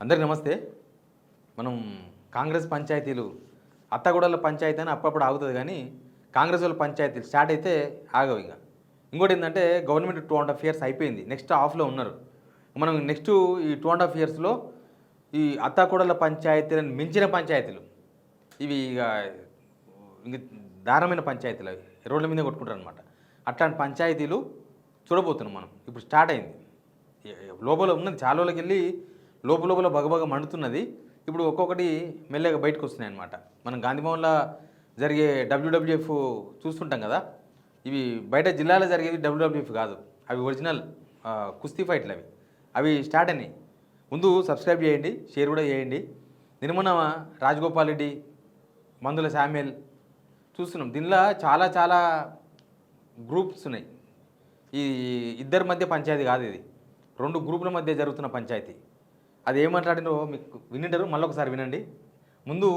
అందరికీ నమస్తే. మనం కాంగ్రెస్ పంచాయతీలు అత్తగూడల పంచాయతీ అని అప్పుడప్పుడు ఆగుతుంది, కానీ కాంగ్రెస్ వాళ్ళ పంచాయతీలు స్టార్ట్ అయితే ఆగవు. ఇంకా ఇంకోటి ఏంటంటే గవర్నమెంట్ 2.5 years అయిపోయింది, నెక్స్ట్ హాఫ్లో ఉన్నారు. మనం నెక్స్ట్ ఈ 2.5 yearsలో ఈ అత్తగూడల పంచాయతీలను మించిన పంచాయతీలు ఇవి ఇంక దారుణమైన పంచాయతీలు, అవి రోడ్ల మీద కొట్టుకుంటారు అనమాట. అట్లాంటి పంచాయతీలు చూడబోతున్నాం మనం. ఇప్పుడు స్టార్ట్ అయింది, లోపల ఉన్నది చాలా రోజులకి వెళ్ళి లోపల బగబగ మండుతున్నది. ఇప్పుడు ఒక్కొక్కటి మెల్లగా బయటకు వస్తున్నాయి అన్నమాట. మనం గాంధీభవన్లో జరిగే WWF చూస్తుంటాం కదా, ఇవి బయట జిల్లాలో జరిగేవి WWF కాదు, అవి ఒరిజినల్ కుస్తీ ఫైట్లు. అవి స్టార్ట్ అయినాయి. ముందు సబ్స్క్రైబ్ చేయండి, షేర్ కూడా చేయండి. నిన్న రాజగోపాల్ రెడ్డి, మందుల శామ్యుల్ చూస్తున్నాం. దీనిలో చాలా గ్రూప్స్ ఉన్నాయి. ఈ ఇద్దరి మధ్య పంచాయతీ కాదు, ఇది 2 గ్రూపుల మధ్య జరుగుతున్న పంచాయతీ. అది ఏమంటాడో మీకు వినింటారు, మళ్ళీ ఒకసారి వినండి. ముందు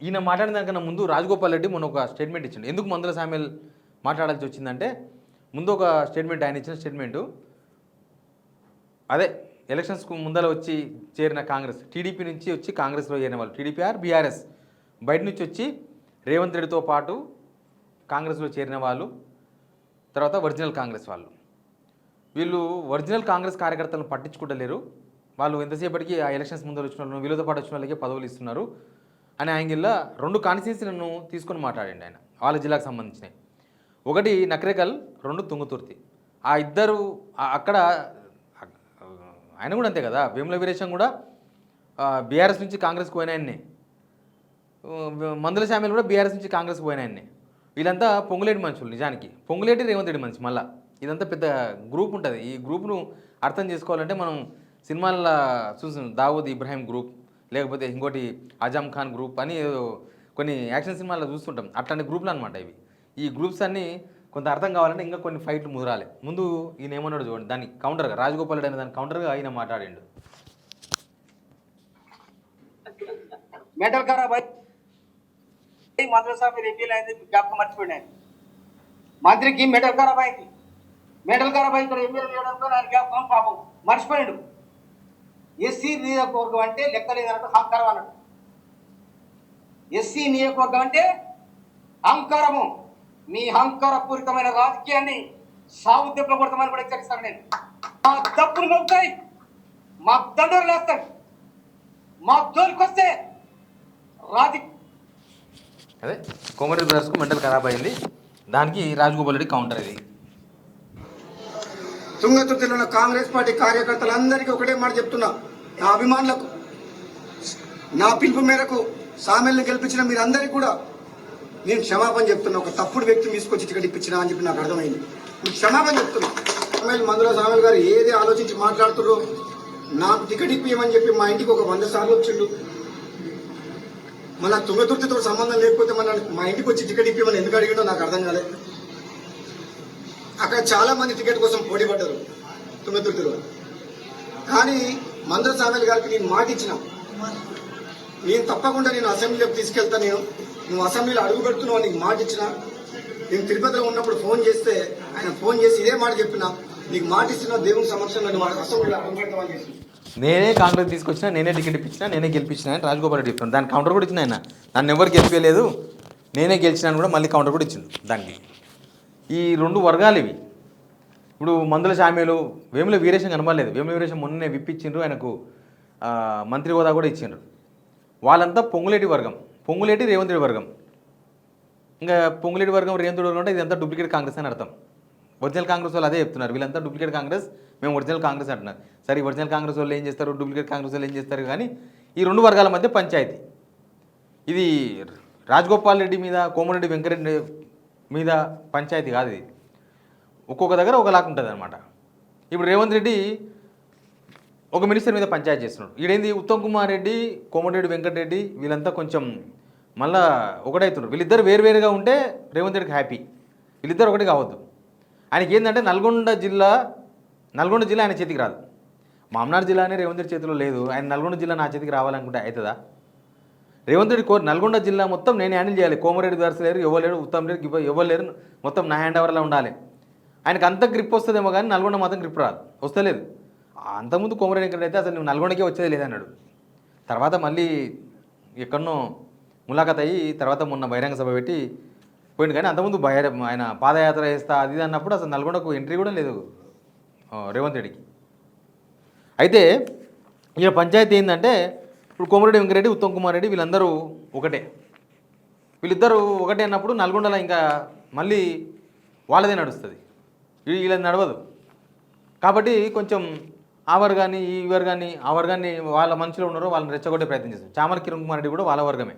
ఈయన మాట్లాడిన దానికన్నా ముందు రాజగోపాల్ రెడ్డి మొన్న ఒక స్టేట్మెంట్ ఇచ్చిండు. ఎందుకు మందుల శామ్యుల్ మాట్లాడాల్సి వచ్చిందంటే, ముందు ఒక స్టేట్మెంట్, ఆయన ఇచ్చిన స్టేట్మెంటు అదే ఎలక్షన్స్కు ముందర వచ్చి చేరిన కాంగ్రెస్, టీడీపీ నుంచి వచ్చి కాంగ్రెస్లో చేరిన వాళ్ళు, టీడీపీ ఆర్ బీఆర్ఎస్ బయట నుంచి వచ్చి రేవంత్ రెడ్డితో పాటు కాంగ్రెస్లో చేరిన వాళ్ళు, తర్వాత ఒరిజినల్ కాంగ్రెస్ వాళ్ళు. వీళ్ళు ఒరిజినల్ కాంగ్రెస్ కార్యకర్తలను పట్టించుకుంటలేరు. వాళ్ళు ఎంతసేపటికి ఆ ఎలక్షన్స్ ముందర వచ్చిన వాళ్ళు, వీళ్ళతో పాటు వచ్చిన వాళ్ళకి పదవులు ఇస్తున్నారు అనే యాంగిల్లో 2 కాన్స్టిట్యున్సీలను తీసుకొని మాట్లాడండి ఆయన, వాళ్ళ జిల్లాకు సంబంధించినవి. ఒకటి నకరేకల్, 2 తుంగతుర్తి. ఆ ఇద్దరు అక్కడ ఆయన కూడా అంతే కదా, వేముల వీరేశం కూడా బీఆర్ఎస్ నుంచి కాంగ్రెస్కి పోయిన ఆయన్నే, మందుల శామ్యుల్ కూడా బీఆర్ఎస్ నుంచి కాంగ్రెస్కి పోయిన ఆయన్నే. వీళ్ళంతా పొంగులేటి మనుషులు, నిజానికి పొంగులేటి రేవంత్ రెడ్డి మనిషి. మళ్ళీ ఇదంతా పెద్ద గ్రూప్ ఉంటుంది. ఈ గ్రూప్ను అర్థం చేసుకోవాలంటే మనం సినిమాల్లో చూసిన దావూద్ ఇబ్రాహిం గ్రూప్, లేకపోతే ఇంకోటి అజామ్ ఖాన్ గ్రూప్ అని కొన్ని యాక్షన్ సినిమాల్లో చూస్తుంటాం. అట్లాంటి గ్రూప్లు అనమాట ఇవి. ఈ గ్రూప్స్ అన్నీ కొంత అర్థం కావాలంటే ఇంకా కొన్ని ఫైట్లు ముదరాలి. ముందు ఈయన ఏమన్నాడు చూడండి, దాన్ని కౌంటర్గా రాజగోపాల్ రెడ్డి అనే దాని కౌంటర్గా ఆయన మాట్లాడిండు. మెటల్ ఖరాబ్ అయింది, మద్రసా మీరు ఎంపీలు అయింది, జ్ఞాపకం మర్చిపోయినాయి. మంత్రికి మెటల్ ఖరాబ్ అయింది, మెటల్ ఖరాబ్ అయింది, ఇక్కడ ఎంపీలు చేయడంతో ఆయన జ్ఞాపకం పాపం మర్చిపోయాడు. ఎస్సీ నియోజకవర్గం అంటే లెక్కలేదన్నట్టు అహంకారం అన్నట్టు. ఎస్సీ నియోజకవర్గం అంటే అహంకారము. మీ అహంకారపూరితమైన రాజకీయాన్ని సాగు దెబ్బ కొడతామని కూడా హెచ్చరిస్తాను నేను. మా దప్పులు మోగుతాయి, మా దండలు వేస్తాయి, మా జోలికి వస్తే అదే కోమరెడ్డి బ్రదర్స్కు మెంటల్ ఖరాబ్ అయింది, దానికి రాజగోపాల్ రెడ్డి కౌంటర్. ఇది తుంగతుర్తిలో ఉన్న కాంగ్రెస్ పార్టీ కార్యకర్తలందరికీ ఒకటే మాట చెప్తున్నా, నా అభిమానులకు, నా పిలుపు మేరకు సామెల్ని గెలిపించిన మీరందరికీ కూడా నేను క్షమాపణ చెప్తున్నా. ఒక తప్పుడు వ్యక్తిని తీసుకొచ్చి టికెట్ ఇప్పించినా అని చెప్పి నాకు అర్థమైంది. మీకు క్షమాపణ చెప్తున్నా. మందుల సామెల్ గారు ఏది ఆలోచించి మాట్లాడుతుర్రో, నాకు టికెట్ ఇప్పియమని చెప్పి మా ఇంటికి ఒక 100 సార్లు వచ్చిండు. మన తుంగతుర్తితో సంబంధం లేకపోతే మా ఇంటికి వచ్చి టికెట్ ఇప్పిమని ఎందుకు అడిగిండో నాకు అర్థం కాలేదు. అక్కడ చాలా మంది టికెట్ కోసం పోటీ పడ్డారు తుంగతుర్తిలో. కానీ మందుల సామెల్ గారికి నేను మాట ఇచ్చిన, నేను తప్పకుండా నేను అసెంబ్లీలోకి తీసుకెళ్తా, నువ్వు అసెంబ్లీలో అడుగు పెడుతున్నావు నీకు మాట ఇచ్చిన. నేను తిరుపతిలో ఉన్నప్పుడు ఫోన్ చేస్తే ఆయన ఫోన్ చేసి ఇదే మాట చెప్పిన, నీకు మాట ఇస్తున్నా దేవుని సమక్షంలో నువ్వు అసెంబ్లీలో అడుగు పెడతామని చేసి, నేనే కాంగ్రెస్ తీసుకొచ్చినా, నేనే టికెట్ ఇప్పించినా, నేనే గెలిపించిన అని రాజగోపాల్ రెడ్డి చెప్తున్నాను. దానికి కౌంటర్ కూడా ఇచ్చిన ఆయన, నన్ను ఎవరు గెలిపేయలేదు, నేనే గెలిచినాను కూడా మళ్ళీ కౌంటర్ కూడా ఇచ్చిండు దానికి. ఈ 2 వర్గాలు ఇవి. ఇప్పుడు మందుల శామ్యులు, వేముల వీరేశం కనబడలేదు. వేముల వీరేశం మొన్నే విప్పించిండ్రు, ఆయనకు మంత్రి హోదా కూడా ఇచ్చిండ్రు. వాళ్ళంతా పొంగులేటి వర్గం, పొంగులేటి రేవంత్ రెడ్డి వర్గం. ఇంకా పొంగులేటి వర్గం రేవంత్ రెడ్డి వర్గం అంటే ఇదంతా డూప్లికేట్ కాంగ్రెస్ అని అర్థం. ఒరిజినల్ కాంగ్రెస్ వాళ్ళు అదే చెప్తున్నారు, వీళ్ళంతా డూప్లికేట్ కాంగ్రెస్, మేము ఒరిజినల్ కాంగ్రెస్ అంటున్నారు. సరే, ఒరిజినల్ కాంగ్రెస్ వాళ్ళు ఏం చేస్తారు, డూప్లికేట్ కాంగ్రెస్ వాళ్ళు ఏం చేస్తారు, కానీ ఈ 2 వర్గాల మధ్య పంచాయతీ ఇది. రాజగోపాల్ రెడ్డి మీద, కోమరెడ్డి వెంకరెడ్డి మీద పంచాయతీ కాదు ఇది. ఒక్కొక్క దగ్గర ఒకలాగా ఉంటుంది అనమాట. ఇప్పుడు రేవంత్ రెడ్డి ఒక మినిస్టర్ మీద పంచాయతీ చేస్తున్నాడు. ఈడేంది ఉత్తమ్ కుమార్ రెడ్డి, కోమటిరెడ్డి వెంకటరెడ్డి వీళ్ళంతా కొంచెం మళ్ళా ఒకటవుతున్నారు. వీళ్ళిద్దరు వేరువేరుగా ఉంటే రేవంత్ రెడ్డికి హ్యాపీ, వీళ్ళిద్దరు ఒకటి కావద్దు. ఆయనకి ఏంటంటే నల్గొండ జిల్లా ఆయన చేతికి రాదు. మామనార్ జిల్లానే రేవంత్ రెడ్డి చేతిలో లేదు. ఆయన నల్గొండ జిల్లా నా చేతికి రావాలనుకుంటే అవుతుందా? రేవంత్ రెడ్డి నల్గొండ జిల్లా మొత్తం నేను హ్యాండిల్ చేయాలి. కోమరెడ్డి దర్శ లేరు, ఎవరు లేరు, ఉత్తమ్ రెడ్డి ఎవరు లేరు, మొత్తం నా హ్యాండ్ ఓవర్లో ఉండాలి. ఆయనకు అంత గ్రిప్ వస్తుందేమో కానీ నల్గొండ మాత్రం గ్రిప్ రాదు, వస్తలేదు. అంతకుముందు కోమరెడ్డి వెంకటరెడ్డి అయితే అసలు నువ్వు నల్గొండకే వచ్చేది లేదన్నాడు. తర్వాత మళ్ళీ ఎక్కడనో ములాఖత్ అయ్యి తర్వాత మొన్న బహిరంగ సభ పెట్టి పోయింది. కానీ అంతకుముందు ఆయన పాదయాత్ర చేస్తా అది ఇది అన్నప్పుడు అసలు నల్గొండకు ఎంట్రీ కూడా లేదు రేవంత్ రెడ్డికి. అయితే ఇక పంచాయతీ ఏంటంటే ఇప్పుడు కోమరెడ్డి వెంకరెడ్డి, ఉత్తమ్ కుమార్ రెడ్డి వీళ్ళందరూ ఒకటే. వీళ్ళిద్దరూ ఒకటే అన్నప్పుడు నల్గొండలో ఇంకా మళ్ళీ వాళ్ళదే నడుస్తుంది, వీళ్ళది నడవదు. కాబట్టి కొంచెం ఆ వర్గాన్ని ఈ వర్గాన్ని ఆ వర్గాన్ని వాళ్ళ మనుషులు ఉన్నారో వాళ్ళని రెచ్చగొట్టే ప్రయత్నం చేస్తారు. చామల కిరణ్ కుమార్ రెడ్డి కూడా వాళ్ళ వర్గమే.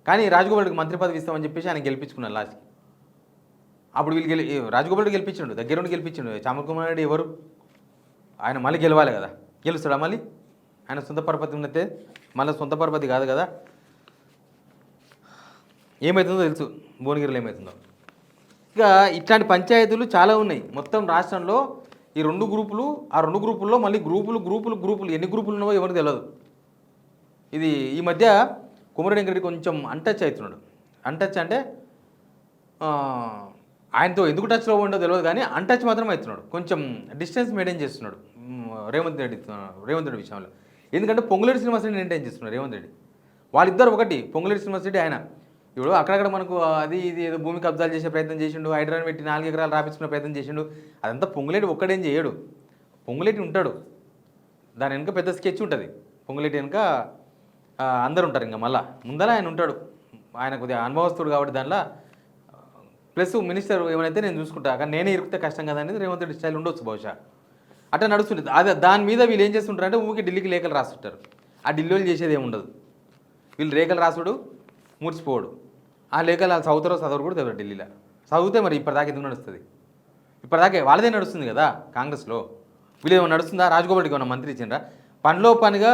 కానీ రాజగోపాల్ రెడ్డికి మంత్రి పదవి ఇస్తామని చెప్పేసి ఆయన గెలిపించుకున్నారు లాస్ట్కి. అప్పుడు వీళ్ళు రాజగోపాల్ రెడ్డి గెలిపించిండు, దగ్గరుండి గెలిపించిండు. చామల కుమార్ రెడ్డి ఎవరు, ఆయన మళ్ళీ గెలవాలి కదా, గెలుస్తాడా మళ్ళీ? ఆయన సొంత పరపతి ఉన్నట్టే, మళ్ళీ సొంత పరపతి కాదు కదా. ఏమవుతుందో తెలుసు భువనగిరిలో ఏమవుతుందో. ఇక ఇట్లాంటి పంచాయతీలు చాలా ఉన్నాయి మొత్తం రాష్ట్రంలో. ఈ 2 గ్రూపులు, ఆ 2 గ్రూపుల్లో మళ్ళీ గ్రూపులు ఎన్ని గ్రూపులు ఉన్నావో ఎవరికి తెలియదు. ఇది ఈ మధ్య కోమరెడ్డి వెంకరెడ్డి కొంచెం అన్టచ్ అవుతున్నాడు. అన్టచ్ అంటే ఆయనతో ఎందుకు టచ్లో ఉండో తెలియదు, కానీ అన్టచ్ మాత్రం అవుతున్నాడు. కొంచెం డిస్టెన్స్ మెయింటైన్ చేస్తున్నాడు రేవంత్ రెడ్డి విషయంలో. ఎందుకంటే పొంగులేటి శ్రీనివాసరెడ్డి మెయింటైన్ చేస్తున్నాడు రేవంత్ రెడ్డి. వాళ్ళిద్దరు ఒకటి, పొంగులేటి శ్రీనివాసరెడ్డి ఆయన. ఇప్పుడు అక్కడక్కడ మనకు అది ఇది ఏదో భూమి కబ్జాలు చేసే ప్రయత్నం చేసిండు, హైడ్రాన్ పెట్టి 4 ఎకరాలు రాపించుకునే ప్రయత్నం చేసిండు. అదంతా పొంగులేటి ఒక్కడేం చేయడు. పొంగులేటి ఉంటాడు, దాని వెనుక పెద్ద స్కెచ్ ఉంటుంది. పొంగులేటి వెనుక అందరు ఉంటారు. ఇంకా మళ్ళీ ముందర ఆయన ఉంటాడు. ఆయన కొద్దిగా అనుభవస్తుడు కాబట్టి దానిలో ప్లస్ మినిస్టర్ ఏమైతే నేను చూసుకుంటా, కానీ నేనే ఇరికితే కష్టం కదా అనేది రేవంత్ రెడ్డి స్టైల్ ఉండొచ్చు బహుశా. అట్లా నడుస్తుంటుంది. అదే దాని మీద వీళ్ళు ఏం చేస్తుంటారు అంటే ఊరికి ఢిల్లీకి లేఖలు రాస్తుంటారు. ఆ ఢిల్లీలో చేసేది ఏమి ఉండదు. వీళ్ళు రేఖలు రాసుడు మురిసిపోడు. ఆ లేఖలు వాళ్ళు చదువుతారో కూడా తెలియదు ఢిల్లీలో. చదివితే మరి ఇప్పటిదాకా ఎందుకు నడుస్తుంది? ఇప్పటిదాకా వాళ్ళదే నడుస్తుంది కదా కాంగ్రెస్లో. వీళ్ళు ఏమో నడుస్తుందా? రాజగోపాల్కి ఏమన్నా మంత్రి ఇచ్చిండ్రా? పనిలో పనిగా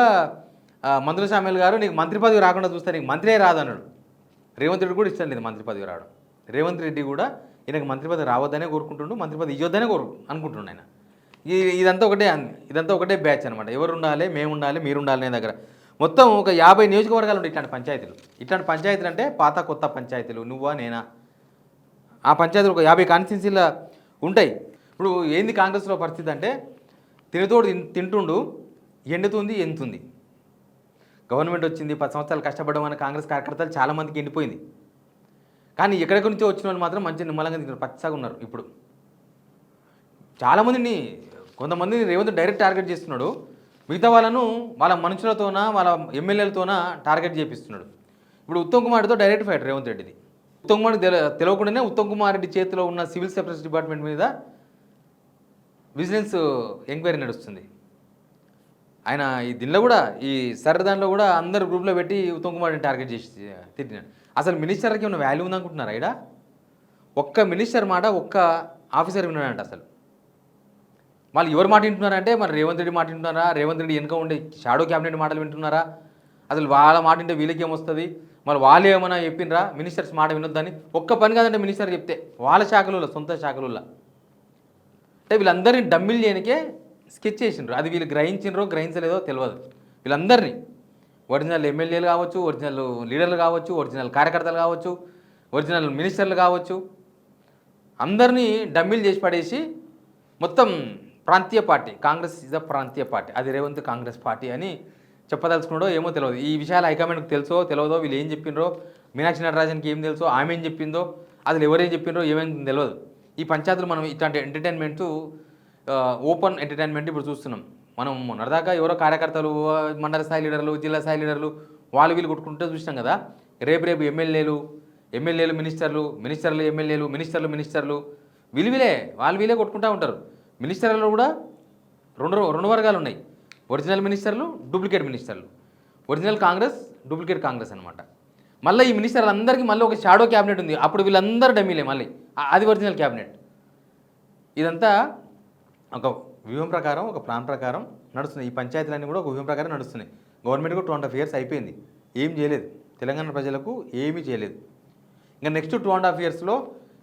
మంత్రుల శామ్యుల్ గారు నీకు మంత్రి పదవి రాకుండా చూస్తే నీకు మంత్రే రాదన్నాడు. రేవంత్ రెడ్డి కూడా ఇష్టం లేదు మంత్రి పదవి రావడం. రేవంత్ రెడ్డి కూడా ఈయనకు మంత్రి పదవి రావద్దనే కోరుకుంటుండు, మంత్రి పదవి ఇవ్వద్దనే అనుకుంటుండు ఆయన. ఇదంతా ఒకటే బ్యాచ్ అనమాట. ఎవరు ఉండాలి, మేము ఉండాలి, మీరు ఉండాలి అనే దగ్గర మొత్తం ఒక 50 నియోజకవర్గాలు ఉంటాయి ఇట్లాంటి పంచాయతీలు. ఇట్లాంటి పంచాయతీలు అంటే పాత కొత్త పంచాయతీలు, నువ్వా నేనా, ఆ పంచాయతీలు ఒక 50 కాన్స్టిట్యున్సీలు ఉంటాయి. ఇప్పుడు ఏంది కాంగ్రెస్లో పరిస్థితి అంటే తినతోడు తింటుండు, ఎండుతుంది ఎంతుంది. గవర్నమెంట్ వచ్చింది, 10 సంవత్సరాలు కష్టపడడం అని కాంగ్రెస్ కార్యకర్తలు చాలామందికి ఎండిపోయింది. కానీ ఎక్కడెక్కడి నుంచో వచ్చిన వాళ్ళు మాత్రం మంచి నిమ్మలంగా తింటారు, పచ్చగా ఉన్నారు. ఇప్పుడు చాలామందిని, కొంతమందిని రేవంత్ డైరెక్ట్ టార్గెట్ చేస్తున్నాడు. మిగతా వాళ్ళను వాళ్ళ మనుషులతోన వాళ్ళ ఎమ్మెల్యేలతోన టార్గెట్ చేపిస్తున్నాడు. ఇప్పుడు ఉత్తమ్ కుమార్ రెడ్డితో డైరెక్ట్ ఫైట్ రేవంత్ రెడ్డిది. ఉత్తమ్ కుమార్ తెలియకుండానే ఉత్తమ్ కుమార్ రెడ్డి చేతిలో ఉన్న సివిల్ సప్లైస్ డిపార్ట్మెంట్ మీద విజిలెన్స్ ఎంక్వైరీ నడుస్తుంది. ఆయన ఈ దీనిలో కూడా ఈ దానిలో కూడా అందరు గ్రూప్లో పెట్టి ఉత్తమ్ కుమార్ రెడ్డిని టార్గెట్ చేసి తిట్టినాడు. అసలు మినిస్టర్కి ఏమైనా వాల్యూ ఉందనుకుంటున్నారా? ఇక్కడ ఒక్క మినిస్టర్ మాట ఒక్క ఆఫీసర్ విన్నాడంట. అసలు వాళ్ళు ఎవరు మాట వింటున్నారంటే మరి రేవంత్ రెడ్డి మాట వింటున్నారా, రేవంత్ రెడ్డి వెనుక ఉండే షాడో క్యాబినెట్ మాటలు వింటున్నారా? అసలు వాళ్ళ మాట వింటే వీళ్ళకి ఏమొస్తుంది? మరి వాళ్ళు ఏమైనా చెప్పినరా మినిస్టర్స్ మాట వినొద్దని? ఒక్క పని కాదంటే మినిస్టర్ చెప్తే వాళ్ళ శాఖలలో, సొంత శాఖలలో అంటే వీళ్ళందరినీ డమ్మిల్ చేయడానికే స్కెచ్ చేసిండ్రు. అది వీళ్ళు గ్రహించినరో గ్రహించలేదో తెలియదు. వీళ్ళందరినీ ఒరిజినల్ ఎమ్మెల్యేలు కావచ్చు, ఒరిజినల్ లీడర్లు కావచ్చు, ఒరిజినల్ కార్యకర్తలు కావచ్చు, ఒరిజినల్ మినిస్టర్లు కావచ్చు, అందరినీ డమ్మిల్ చేసి పడేసి మొత్తం ప్రాంతీయ పార్టీ, కాంగ్రెస్ ఇస్ ద ప్రాంతీయ పార్టీ, అది రేవంత్ కాంగ్రెస్ పార్టీ అని చెప్పదలుచుకున్నాడో ఏమో తెలియదు. ఈ విషయాలు హైకమాండ్కి తెలుసో తెలియదో, వీళ్ళు ఏం చెప్పిండ్రో, మీనాక్షి నటరాజన్కి ఏం తెలుసో, ఆమె ఏం చెప్పిందో, అసలు ఎవరేం చెప్పిండ్రో ఏమేమి తెలియదు. ఈ పంచాయతీలు మనం ఇట్లాంటి ఎంటర్టైన్మెంట్, ఓపెన్ ఎంటర్టైన్మెంట్ ఇప్పుడు చూస్తున్నాం. మనం మొన్నటిదాకా ఎవరో కార్యకర్తలు, మండల స్థాయి లీడర్లు, జిల్లా స్థాయి లీడర్లు వాళ్ళు వీళ్ళు కొట్టుకుంటూ చూసినాం కదా. రేపు ఎమ్మెల్యేలు మినిస్టర్లు ఎమ్మెల్యేలు వీళ్ళే కొట్టుకుంటూ ఉంటారు. మినిస్టర్లలో కూడా రెండు వర్గాలు ఉన్నాయి. ఒరిజినల్ మినిస్టర్లు, డూప్లికేట్ మినిస్టర్లు. ఒరిజినల్ కాంగ్రెస్, డూప్లికేట్ కాంగ్రెస్ అనమాట. మళ్ళీ ఈ మినిస్టర్లందరికీ మళ్ళీ ఒక షాడో క్యాబినెట్ ఉంది. అప్పుడు వీళ్ళందరూ డమ్మీలే, మళ్ళీ అది ఒరిజినల్ క్యాబినెట్. ఇదంతా ఒక వ్యూహం ప్రకారం, ఒక ప్లాన్ ప్రకారం నడుస్తున్నాయి. ఈ పంచాయతీలన్నీ కూడా ఒక వ్యూహం ప్రకారం నడుస్తున్నాయి. గవర్నమెంట్ కూడా 2.5 years అయిపోయింది, ఏం చేయలేదు. తెలంగాణ ప్రజలకు ఏమీ చేయలేదు. ఇంకా నెక్స్ట్ 2.5 yearsలో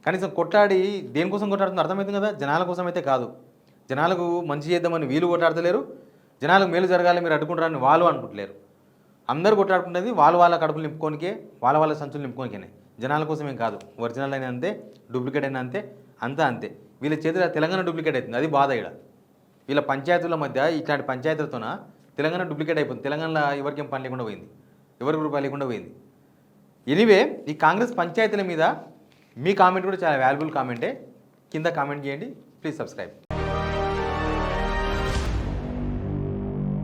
కనీసం కొట్లాడి దేనికోసం కొట్లాడుతుందో అర్థమవుతుంది కదా. జనాల కోసం అయితే కాదు. జనాలకు మంచి చేద్దామని వీళ్ళు కొట్లాడతలేరు, జనాలకు మేలు జరగాలి మీరు అడ్డుకుంటారని వాళ్ళు అనుకుంటలేరు. అందరూ కొట్లాడుకునేది వాళ్ళ కడుపులు నింపుకోనికే, వాళ్ళ సంచులు నింపుకోనికేనే, జనాల కోసమేం కాదు. ఒరిజినల్ అయినా అంతే, డూప్లికేట్ అయినా అంతే, అంతా అంతే. వీళ్ళ చేతిలో తెలంగాణ డూప్లికేట్ అవుతుంది, అది బాధ. ఇక్కడ వీళ్ళ పంచాయతీల మధ్య ఇట్లాంటి పంచాయతీలతోన తెలంగాణ డూప్లికేట్ అయిపోయింది. తెలంగాణలో ఎవరికేం పని లేకుండా పోయింది, ఎవరికి రూపాయి లేకుండా పోయింది. ఎనీవే ఈ కాంగ్రెస్ పంచాయతీల మీద మీ కామెంట్ కూడా చాలా వాల్యుబుల్ కామెంటే. కింద కామెంట్ చేయండి. Please subscribe.